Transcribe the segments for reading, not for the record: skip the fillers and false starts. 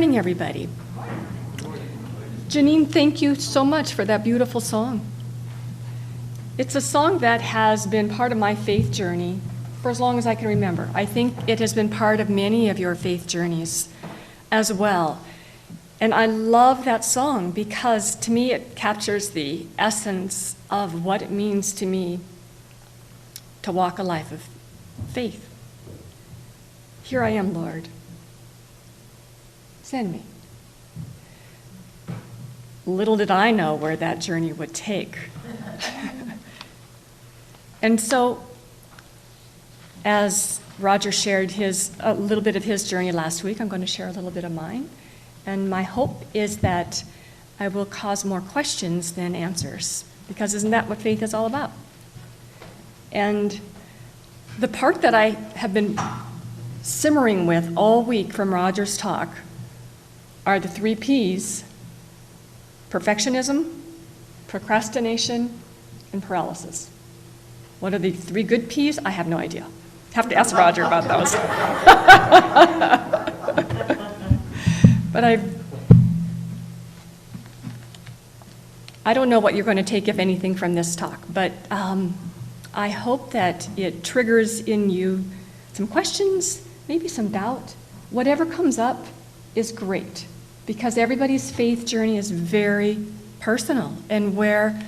morning, everybody. Janine, thank you so much for that beautiful song. It's a song that has been part of my faith journey for as long as I can remember. I think it has been part of many of your faith journeys as well. And I love that song because to me it captures the essence of what it means to me to walk a life of faith. Here I am, Lord. Send me. Little did I know where that journey would take. And so, as Roger shared a little bit of his journey last week, I'm going to share a little bit of mine. And my hope is that I will cause more questions than answers, because isn't that what faith is all about? And the part that I have been simmering with all week from Roger's talk are the 3 Ps: perfectionism, procrastination, and paralysis. What are the 3 good Ps? I have no idea. Have to ask Roger about those. But I don't know what you're going to take, if anything, from this talk, but I hope that it triggers in you some questions, maybe some doubt. Whatever comes up is great, because everybody's faith journey is very personal, and where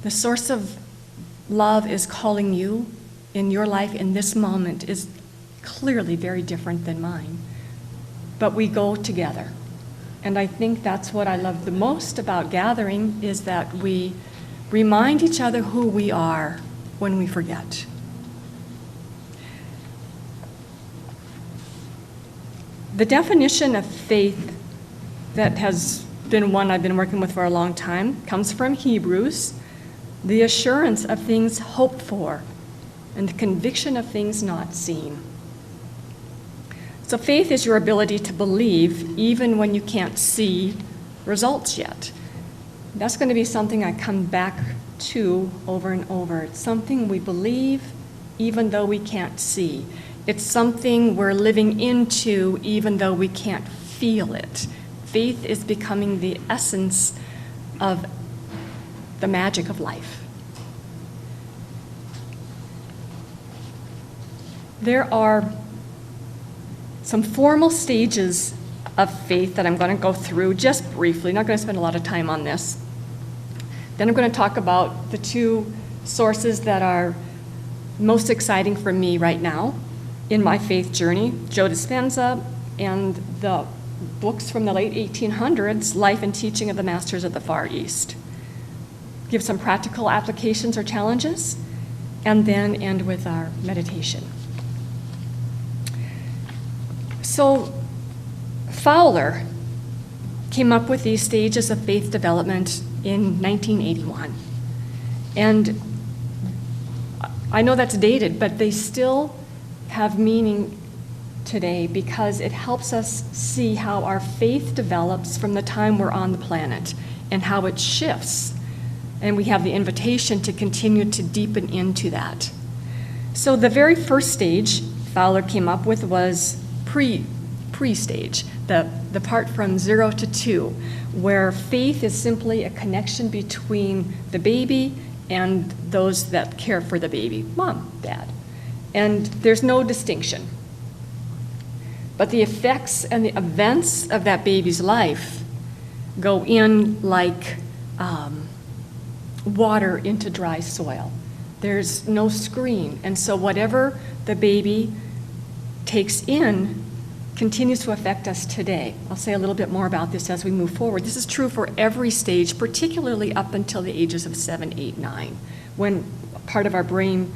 the source of love is calling you in your life in this moment is clearly very different than mine. But we go together. And I think that's what I love the most about gathering, is that we remind each other who we are when we forget. The definition of faith that has been one I've been working with for a long time comes from Hebrews: the assurance of things hoped for and the conviction of things not seen. So faith is your ability to believe even when you can't see results yet. That's going to be something I come back to over and over. It's something we believe even though we can't see. It's something we're living into even though we can't feel it. Faith is becoming the essence of the magic of life. There are some formal stages of faith that I'm going to go through just briefly. Not going to spend a lot of time on this. Then I'm going to talk about the 2 sources that are most exciting for me right now in my faith journey: Joe Dispenza and the books from the late 1800s, Life and Teaching of the Masters of the Far East. Give some practical applications or challenges, and then end with our meditation. So Fowler came up with these stages of faith development in 1981. And I know that's dated, but they still have meaning today, because it helps us see how our faith develops from the time we're on the planet and how it shifts. And we have the invitation to continue to deepen into that. So the very first stage Fowler came up with was pre-stage, the part from 0 to 2, where faith is simply a connection between the baby and those that care for the baby, mom, dad. And there's no distinction. But the effects and the events of that baby's life go in like water into dry soil. There's no screen. And so whatever the baby takes in continues to affect us today. I'll say a little bit more about this as we move forward. This is true for every stage, particularly up until the ages of 7, 8, 9, when part of our brain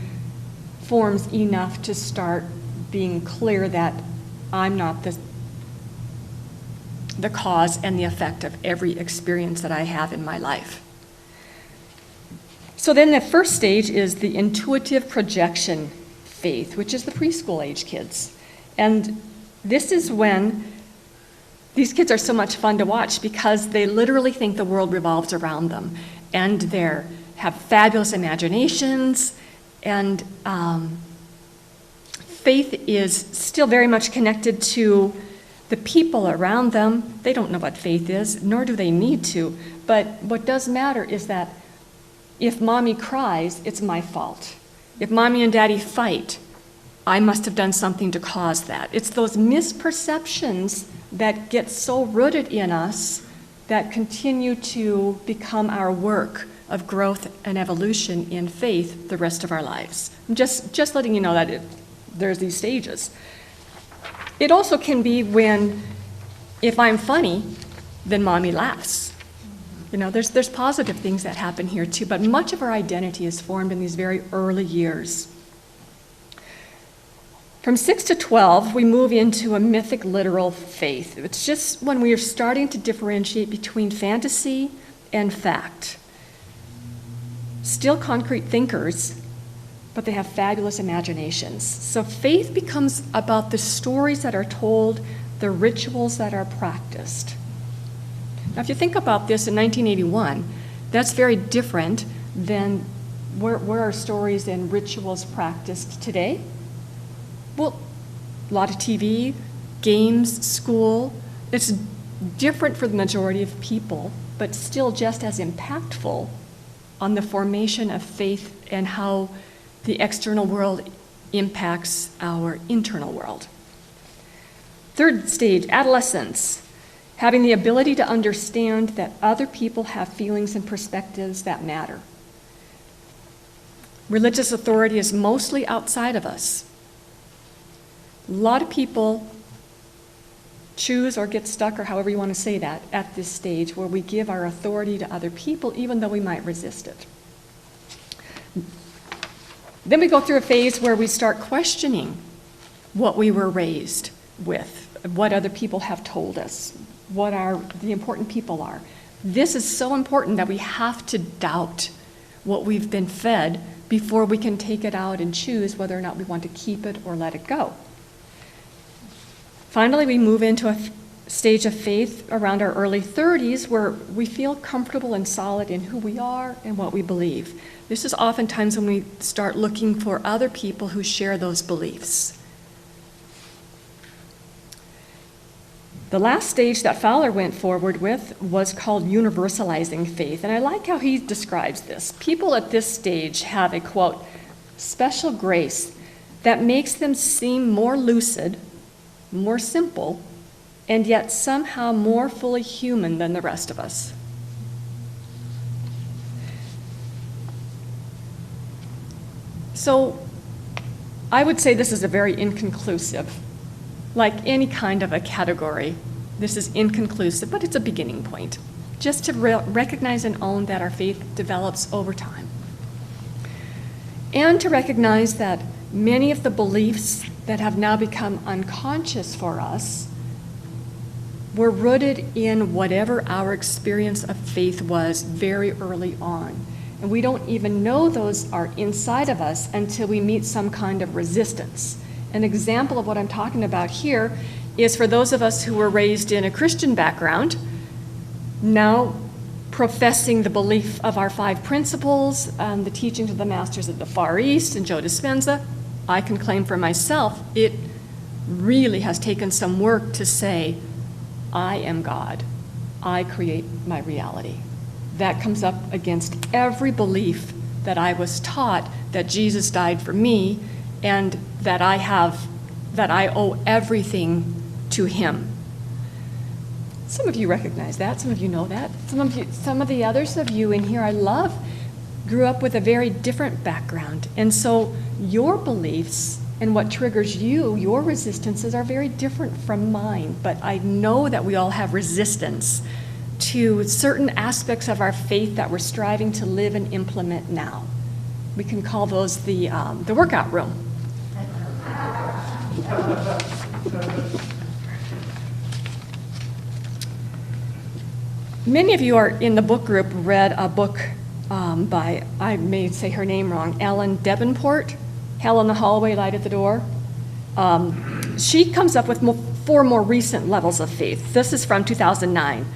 forms enough to start being clear that I'm not the cause and the effect of every experience that I have in my life. So then the first stage is the intuitive projection faith, which is the preschool age kids. And this is when these kids are so much fun to watch, because they literally think the world revolves around them, and they have fabulous imaginations, and faith is still very much connected to The people around them, they don't know what faith is, nor do they need to. But what does matter is that if mommy cries, it's my fault. If mommy and daddy fight, I must have done something to cause that. It's those misperceptions that get so rooted in us that continue to become our work of growth and evolution in faith the rest of our lives. I'm just letting you know that there's these stages. It also can be when, if I'm funny, then mommy laughs. You know, there's positive things that happen here too, but much of our identity is formed in these very early years. From 6 to 12, we move into a mythic literal faith. It's just when we are starting to differentiate between fantasy and fact. Still concrete thinkers, but they have fabulous imaginations. So faith becomes about the stories that are told, the rituals that are practiced. Now, if you think about this in 1981, that's very different than where are stories and rituals practiced today? Well, a lot of TV, games, school. It's different for the majority of people, but still just as impactful on the formation of faith and how the external world impacts our internal world. Third stage, adolescence. Having the ability to understand that other people have feelings and perspectives that matter. Religious authority is mostly outside of us. A lot of people choose or get stuck, or however you want to say that, at this stage where we give our authority to other people even though we might resist it. Then we go through a phase where we start questioning what we were raised with, what other people have told us, what the important people are. This is so important that we have to doubt what we've been fed before we can take it out and choose whether or not we want to keep it or let it go. Finally, we move into a stage of faith around our early 30s where we feel comfortable and solid in who we are and what we believe. This is oftentimes when we start looking for other people who share those beliefs. The last stage that Fowler went forward with was called universalizing faith, and I like how he describes this. People at this stage have a, quote, special grace that makes them seem more lucid, more simple, and yet somehow more fully human than the rest of us. So I would say this is a very inconclusive, like any kind of a category. This is inconclusive, but it's a beginning point, just to recognize and own that our faith develops over time. And to recognize that many of the beliefs that have now become unconscious for us were rooted in whatever our experience of faith was very early on. And we don't even know those are inside of us until we meet some kind of resistance. An example of what I'm talking about here is for those of us who were raised in a Christian background, now professing the belief of our 5 principles, the teachings of the masters of the Far East and Joe Dispenza, I can claim for myself, it really has taken some work to say, I am God. I create my reality. That comes up against every belief that I was taught that Jesus died for me and that I owe everything to him. Some of you recognize that, some of you know that. Some of the others of you in here I love grew up with a very different background. And so your beliefs and what triggers you, your resistances are very different from mine. But I know that we all have resistance to certain aspects of our faith that we're striving to live and implement now. We can call those the workout room. Many of you are in the book group read a book by, I may say her name wrong, Ellen Davenport, Hell in the Hallway, Light at the Door. She comes up with 4 more recent levels of faith. This is from 2009.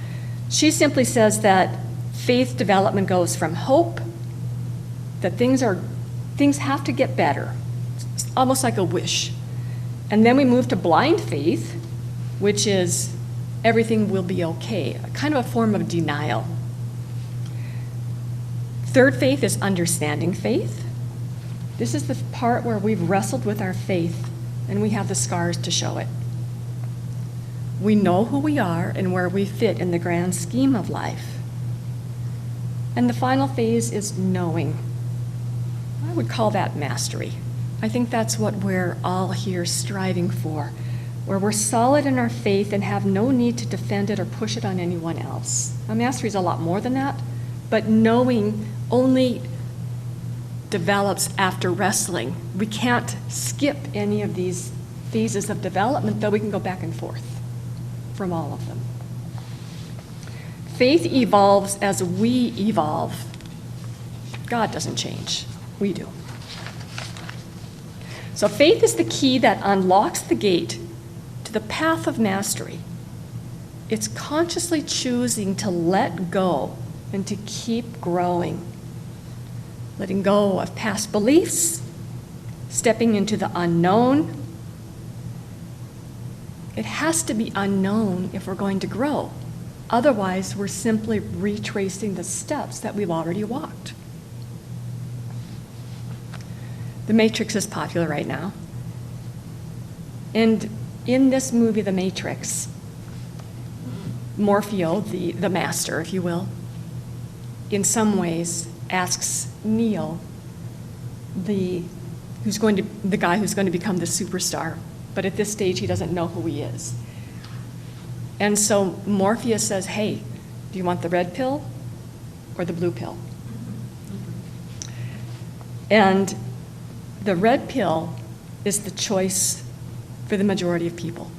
She simply says that faith development goes from hope, that things have to get better. It's almost like a wish. And then we move to blind faith, which is everything will be okay, kind of a form of denial. Third faith is understanding faith. This is the part where we've wrestled with our faith and we have the scars to show it. We know who we are and where we fit in the grand scheme of life. And the final phase is knowing. I would call that mastery. I think that's what we're all here striving for, where we're solid in our faith and have no need to defend it or push it on anyone else. Now, mastery is a lot more than that, but knowing only develops after wrestling. We can't skip any of these phases of development, though we can go back and forth from all of them. Faith evolves as we evolve. God doesn't change. We do. So faith is the key that unlocks the gate to the path of mastery. It's consciously choosing to let go and to keep growing. Letting go of past beliefs, stepping into the unknown. It has to be unknown if we're going to grow. Otherwise, we're simply retracing the steps that we've already walked. The Matrix is popular right now. And in this movie, The Matrix, Morpheus, the master, if you will, in some ways asks Neo, the guy who's going to become the superstar, but at this stage he doesn't know who he is. And so Morpheus says, hey, do you want the red pill or the blue pill? And the red pill is the choice for the majority of people.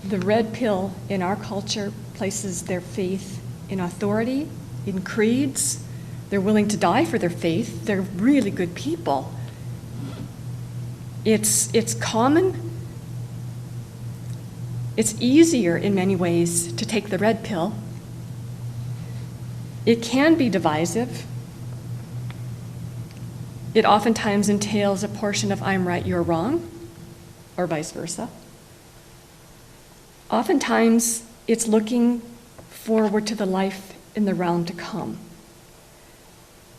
The red pill in our culture places their faith in authority, in creeds. They're willing to die for their faith. They're really good people. It's common. It's easier in many ways to take the red pill. It can be divisive. It oftentimes entails a portion of I'm right, you're wrong, or vice versa. Oftentimes, it's looking forward to the life in the realm to come.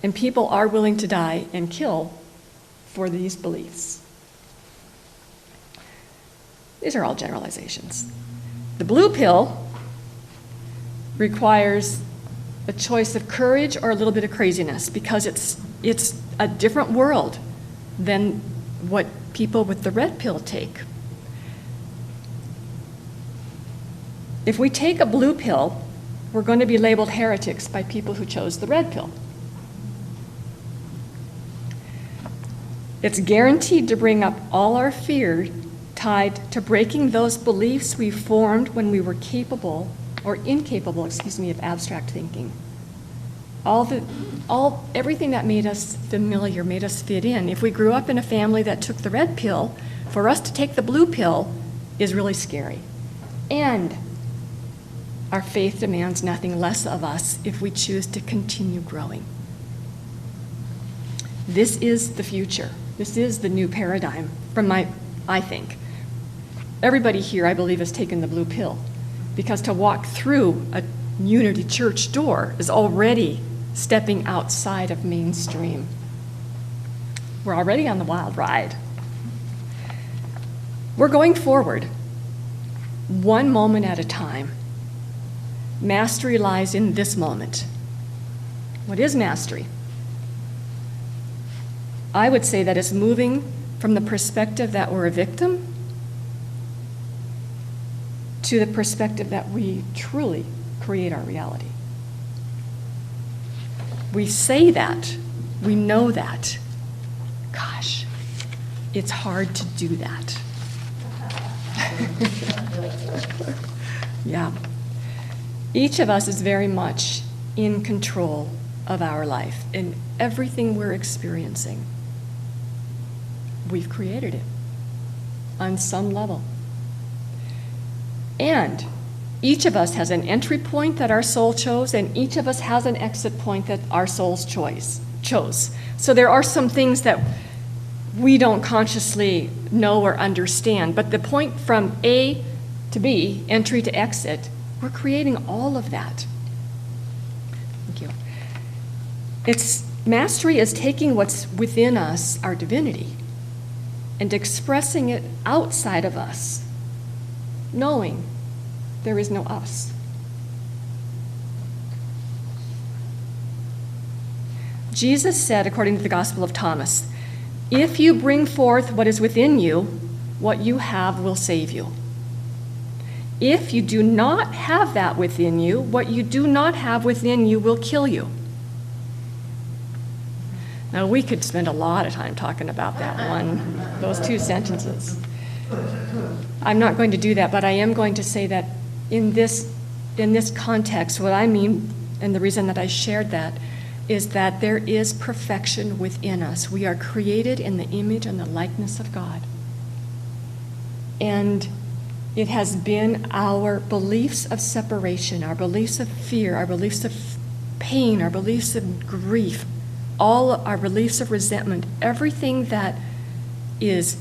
And people are willing to die and kill for these beliefs. These are all generalizations. The blue pill requires a choice of courage or a little bit of craziness because it's a different world than what people with the red pill take. If we take a blue pill, we're going to be labeled heretics by people who chose the red pill. It's guaranteed to bring up all our fear tied to breaking those beliefs we formed when we were incapable of abstract thinking. Everything that made us familiar, made us fit in. If we grew up in a family that took the red pill, for us to take the blue pill is really scary. And our faith demands nothing less of us if we choose to continue growing. This is the future. This is the new paradigm I think. Everybody here, I believe, has taken the blue pill because to walk through a Unity church door is already stepping outside of mainstream. We're already on the wild ride. We're going forward, one moment at a time. Mastery lies in this moment. What is mastery? I would say that it's moving from the perspective that we're a victim to the perspective that we truly create our reality. We say that, we know that. Gosh, it's hard to do that. Yeah. Each of us is very much in control of our life and everything we're experiencing. We've created it on some level. And each of us has an entry point that our soul chose, and each of us has an exit point that our souls chose. So there are some things that we don't consciously know or understand, but the point from A to be, entry to exit. We're creating all of that. Thank you. Mastery is taking what's within us, our divinity, and expressing it outside of us, knowing there is no us. Jesus said, according to the Gospel of Thomas, "If you bring forth what is within you, what you have will save you. If you do not have that within you, what you do not have within you will kill you." Now, we could spend a lot of time talking about those two sentences. I'm not going to do that, but I am going to say that in this context, what I mean, and the reason that I shared that, is that there is perfection within us. We are created in the image and the likeness of God. And it has been our beliefs of separation, our beliefs of fear, our beliefs of pain, our beliefs of grief, all our beliefs of resentment, everything that is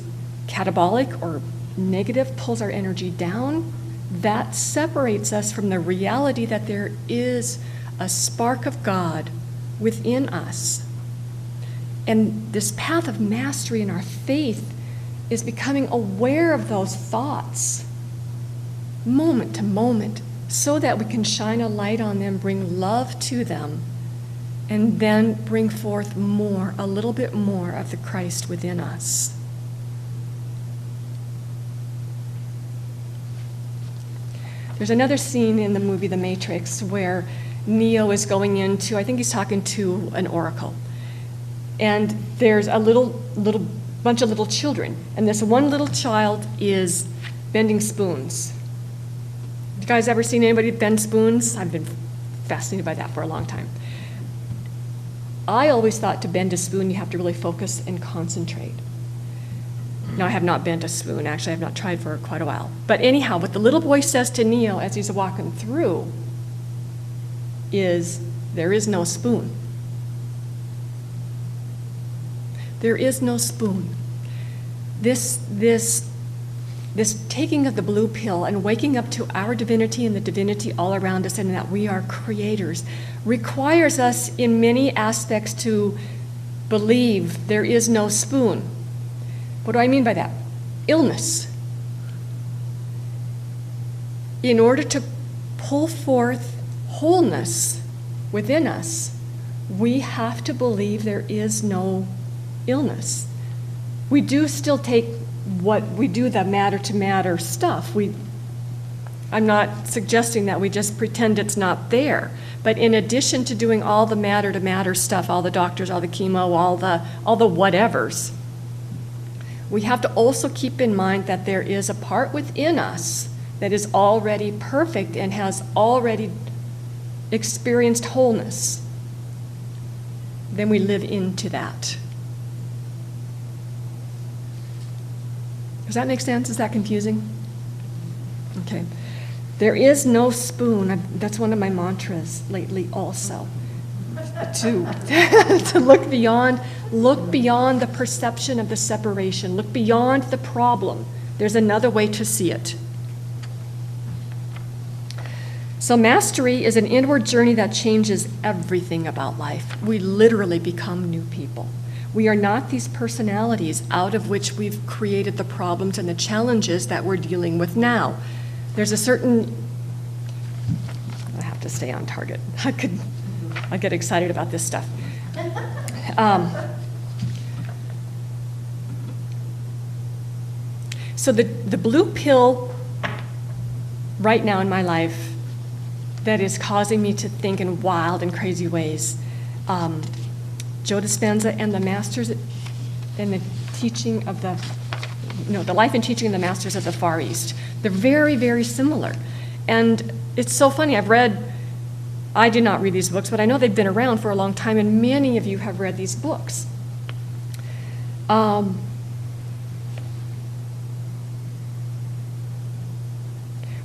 catabolic or negative pulls our energy down, that separates us from the reality that there is a spark of God within us. And this path of mastery in our faith is becoming aware of those thoughts moment to moment so that we can shine a light on them, bring love to them, and then bring forth more, a little bit more of the Christ within us. There's another scene in the movie The Matrix where Neo is going into, I think he's talking to an oracle. And there's a little bunch of little children. And this one little child is bending spoons. You guys ever seen anybody bend spoons? I've been fascinated by that for a long time. I always thought to bend a spoon, you have to really focus and concentrate. Now, I have not bent a spoon. Actually, I have not tried for quite a while. But anyhow, what the little boy says to Neo as he's walking through is, there is no spoon. There is no spoon. This taking of the blue pill and waking up to our divinity and the divinity all around us and that we are creators requires us in many aspects to believe there is no spoon. What do I mean by that? Illness. In order to pull forth wholeness within us, we have to believe there is no illness. We do still take what we do, the matter-to-matter stuff. I'm not suggesting that we just pretend it's not there. But in addition to doing all the matter-to-matter stuff, all the doctors, all the chemo, all the whatevers, we have to also keep in mind that there is a part within us that is already perfect and has already experienced wholeness. Then we live into that. Does that make sense? Is that confusing? Okay. There is no spoon. That's one of my mantras lately also. To look beyond the perception of the separation. Look beyond the problem. There's another way to see it. So mastery is an inward journey that changes everything about life. We literally become new people. We are not these personalities out of which we've created the problems and the challenges that we're dealing with now. There's a certain, I have to stay on target. I get excited about this stuff. So the blue pill right now in my life that is causing me to think in wild and crazy ways, Joe Dispenza and the masters and the teaching of the life and teaching of the masters of the Far East. They're very, very similar. And it's so funny, I did not read these books, but I know they've been around for a long time, and many of you have read these books.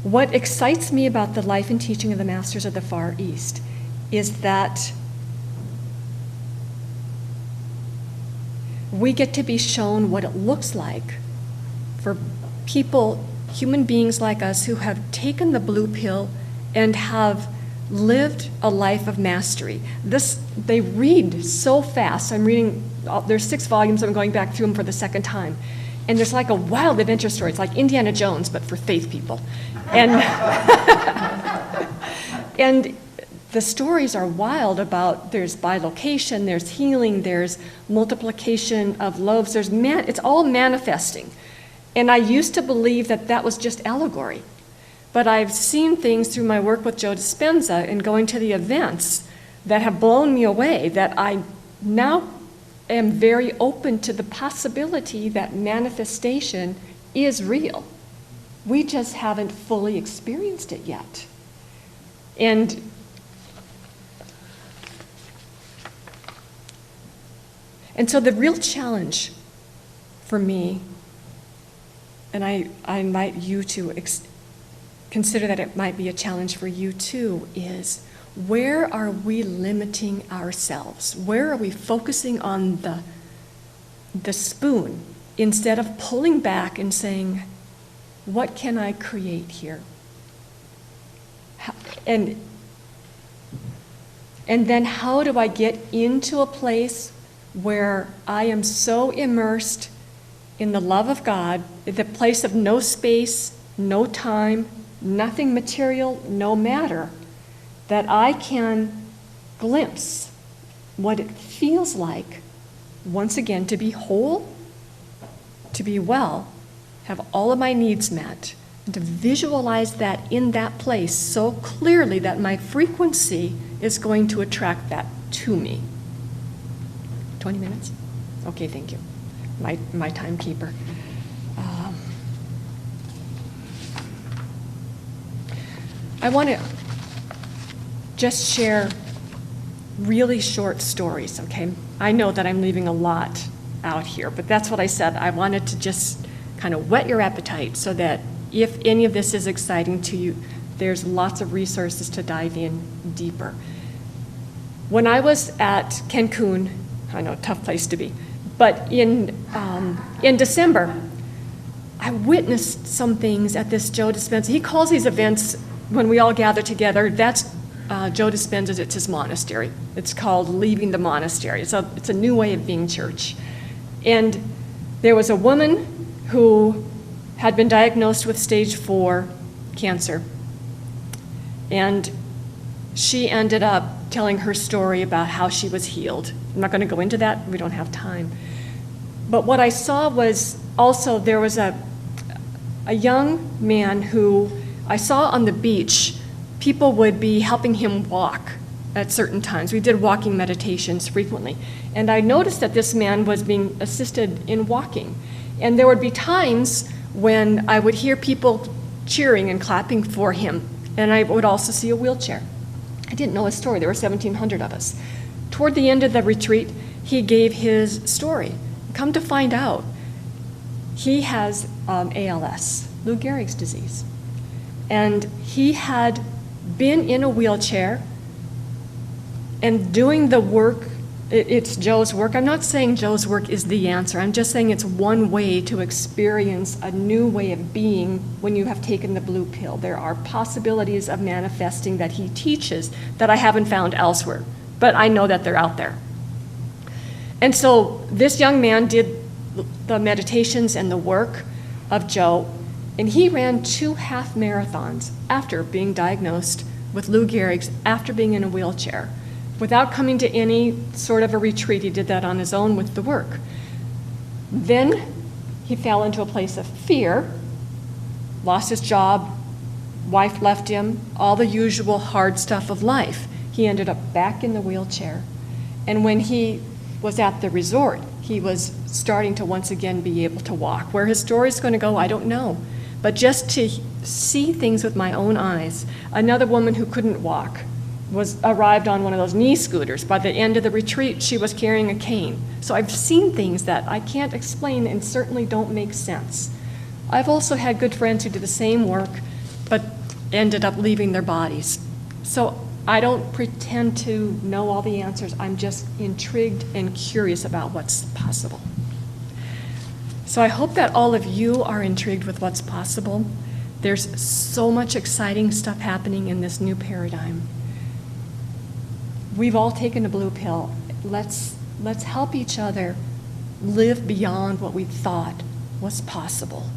What excites me about the life and teaching of the masters of the Far East is that we get to be shown what it looks like for people human beings like us who have taken the blue pill and have lived a life of mastery. They read so fast. I'm reading, there's 6 volumes, I'm going back through them for the second time. And there's like a wild adventure story. It's like Indiana Jones, but for faith people. And, and the stories are wild about, there's bilocation, there's healing, there's multiplication of loaves, it's all manifesting. And I used to believe that that was just allegory. But I've seen things through my work with Joe Dispenza and going to the events that have blown me away, that I now am very open to the possibility that manifestation is real. We just haven't fully experienced it yet. And so the real challenge for me, and I invite you to consider that it might be a challenge for you too, is where are we limiting ourselves? Where are we focusing on the spoon instead of pulling back and saying, what can I create here? And then how do I get into a place where I am so immersed in the love of God, the place of no space, no time, nothing material, no matter, that I can glimpse what it feels like, once again, to be whole, to be well, have all of my needs met, and to visualize that in that place so clearly that my frequency is going to attract that to me. 20 minutes? Okay, thank you. My timekeeper. I want to just share really short stories, okay? I know that I'm leaving a lot out here, but that's what I said. I wanted to just kind of whet your appetite so that if any of this is exciting to you, there's lots of resources to dive in deeper. When I was at Cancun, I know, tough place to be, but in December, I witnessed some things at this Joe Dispenza. He calls these events, when we all gather together, that's Joe Dispenza's, it's his monastery. It's called Leaving the Monastery. It's a new way of being church. And there was a woman who had been diagnosed with stage 4 cancer. And she ended up telling her story about how she was healed. I'm not going to go into that, we don't have time. But what I saw was also there was a young man who I saw on the beach. People would be helping him walk at certain times. We did walking meditations frequently. And I noticed that this man was being assisted in walking. And there would be times when I would hear people cheering and clapping for him. And I would also see a wheelchair. I didn't know his story. There were 1,700 of us. Toward the end of the retreat, he gave his story. Come to find out, he has ALS, Lou Gehrig's disease. And he had been in a wheelchair and doing the work. It's Joe's work. I'm not saying Joe's work is the answer. I'm just saying it's one way to experience a new way of being when you have taken the blue pill. There are possibilities of manifesting that he teaches that I haven't found elsewhere, but I know that they're out there. And so this young man did the meditations and the work of Joe, and he ran 2 half marathons after being diagnosed with Lou Gehrig's, after being in a wheelchair. Without coming to any sort of a retreat, he did that on his own with the work. Then he fell into a place of fear, lost his job, wife left him, all the usual hard stuff of life. He ended up back in the wheelchair. And when he was at the resort, he was starting to once again be able to walk. Where his story is going to go, I don't know. But just to see things with my own eyes. Another woman who couldn't walk arrived on one of those knee scooters. By the end of the retreat, she was carrying a cane. So I've seen things that I can't explain and certainly don't make sense. I've also had good friends who did the same work, but ended up leaving their bodies. So I don't pretend to know all the answers. I'm just intrigued and curious about what's possible. So I hope that all of you are intrigued with what's possible. There's so much exciting stuff happening in this new paradigm. We've all taken a blue pill. Let's help each other live beyond what we thought was possible.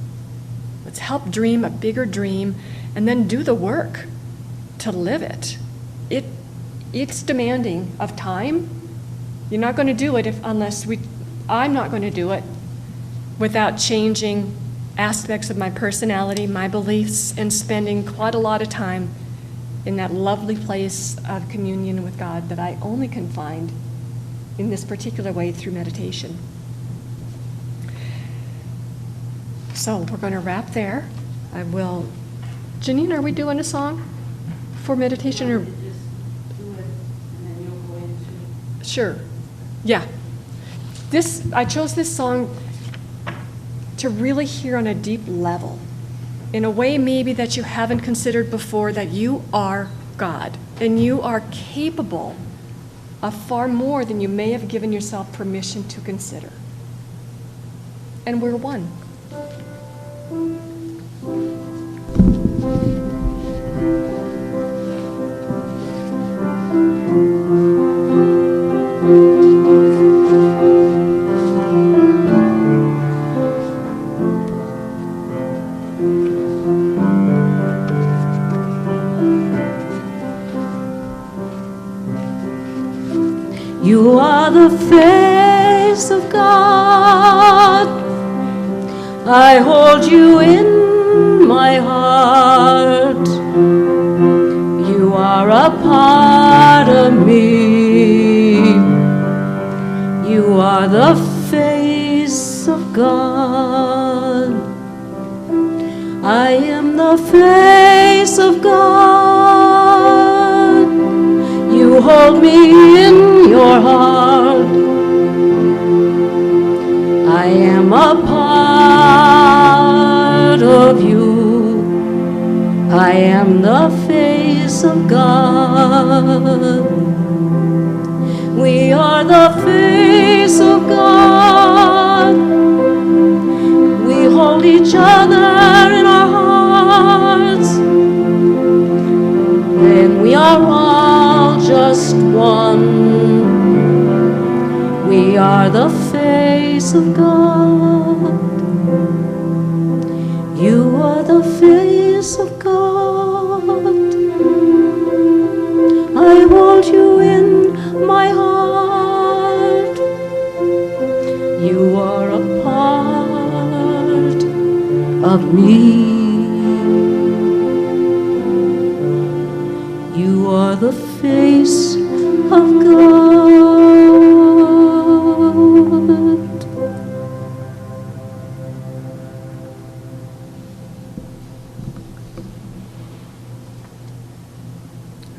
Let's help dream a bigger dream and then do the work to live it. It's demanding of time. You're not going to do it I'm not going to do it without changing aspects of my personality, my beliefs, and spending quite a lot of time in that lovely place of communion with God that I only can find in this particular way through meditation. So we're going to wrap there. Janine, are we doing a song for meditation? Or? Just do it, and then you'll go into. Sure. Yeah. I chose this song to really hear on a deep level, in a way maybe that you haven't considered before, that you are God, and you are capable of far more than you may have given yourself permission to consider. And we're one. You are the face of God. I hold you in my heart. You are a part of me. You are the face of God. I am the face of God. You hold me in your heart. I am a part of you. I am the face of God. We are the face of God. We hold each other in our hearts. Then we are all just one. We are the face of God. You are the face of God. I hold you in my heart. You are a part of me. You are the face of God.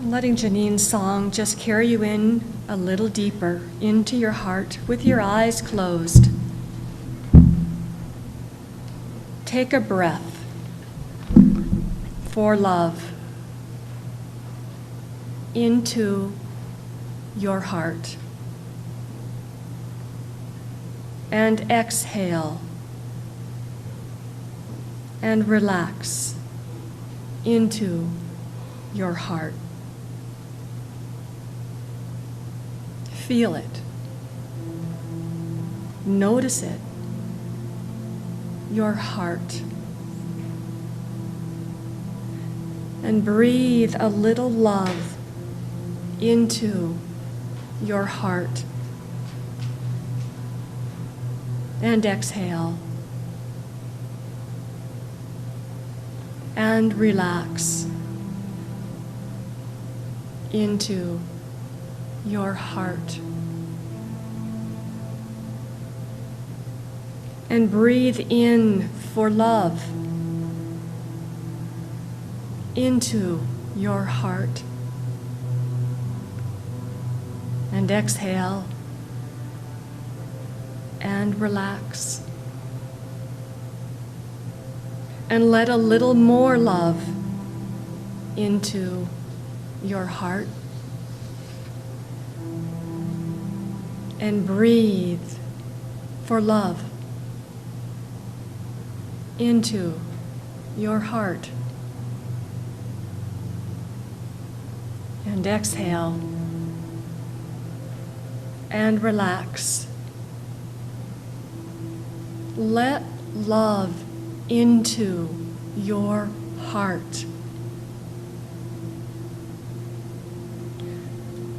Letting Janine's song just carry you in a little deeper into your heart with your eyes closed. Take a breath for love into your heart. And exhale and relax into your heart. Feel it. Notice it. Your heart. And breathe a little love into your heart. And exhale. And relax into your heart. And breathe in for love into your heart. And exhale and relax. And let a little more love into your heart. And breathe for love into your heart. And exhale. And relax. Let love into your heart.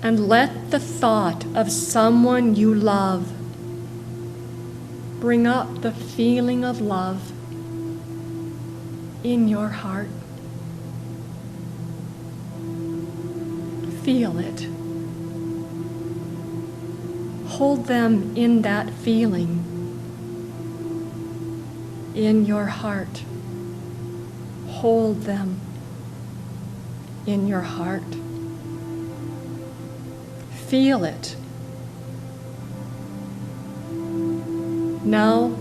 And let the thought of someone you love bring up the feeling of love in your heart. Feel it. Hold them in that feeling in your heart. Hold them in your heart. Feel it. Now,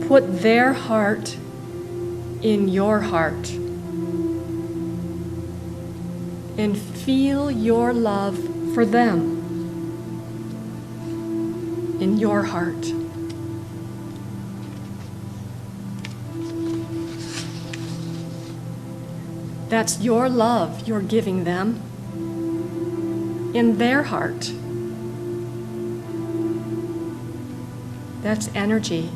put their heart in your heart and feel your love for them in your heart. That's your love you're giving them in their heart. That's energy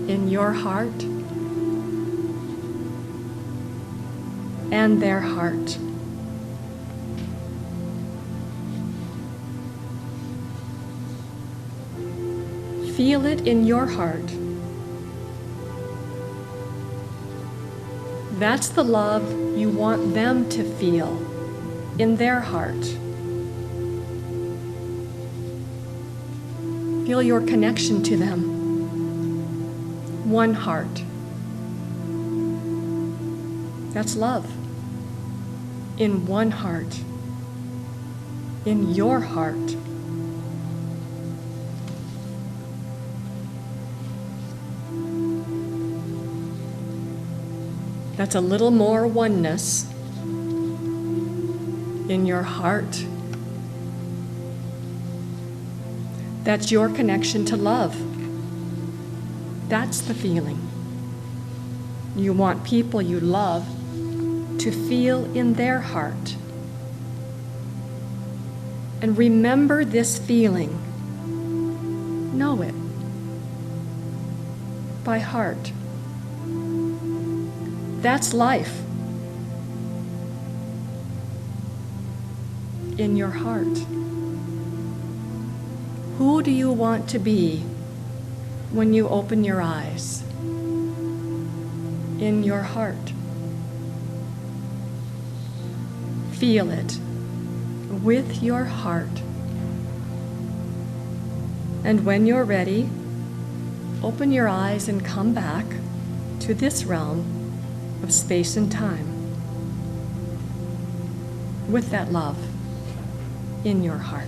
in your heart and their heart. Feel it in your heart. That's the love you want them to feel in their heart. Feel your connection to them. One heart. That's love. In one heart. In your heart. That's a little more oneness in your heart. That's your connection to love. That's the feeling you want people you love to feel in their heart. And remember this feeling. Know it by heart. That's life in your heart. Who do you want to be when you open your eyes? In your heart. Feel it with your heart. And when you're ready, open your eyes and come back to this realm of space and time with that love in your heart.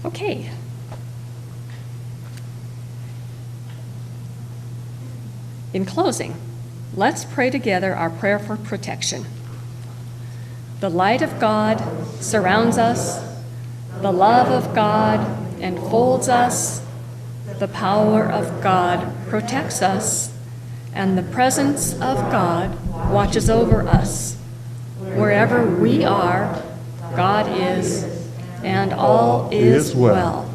Okay. In closing, let's pray together our prayer for protection. The light of God surrounds us. The love of God enfolds us. The power of God protects us. And the presence of God watches over us. Wherever we are, God is, and all is well.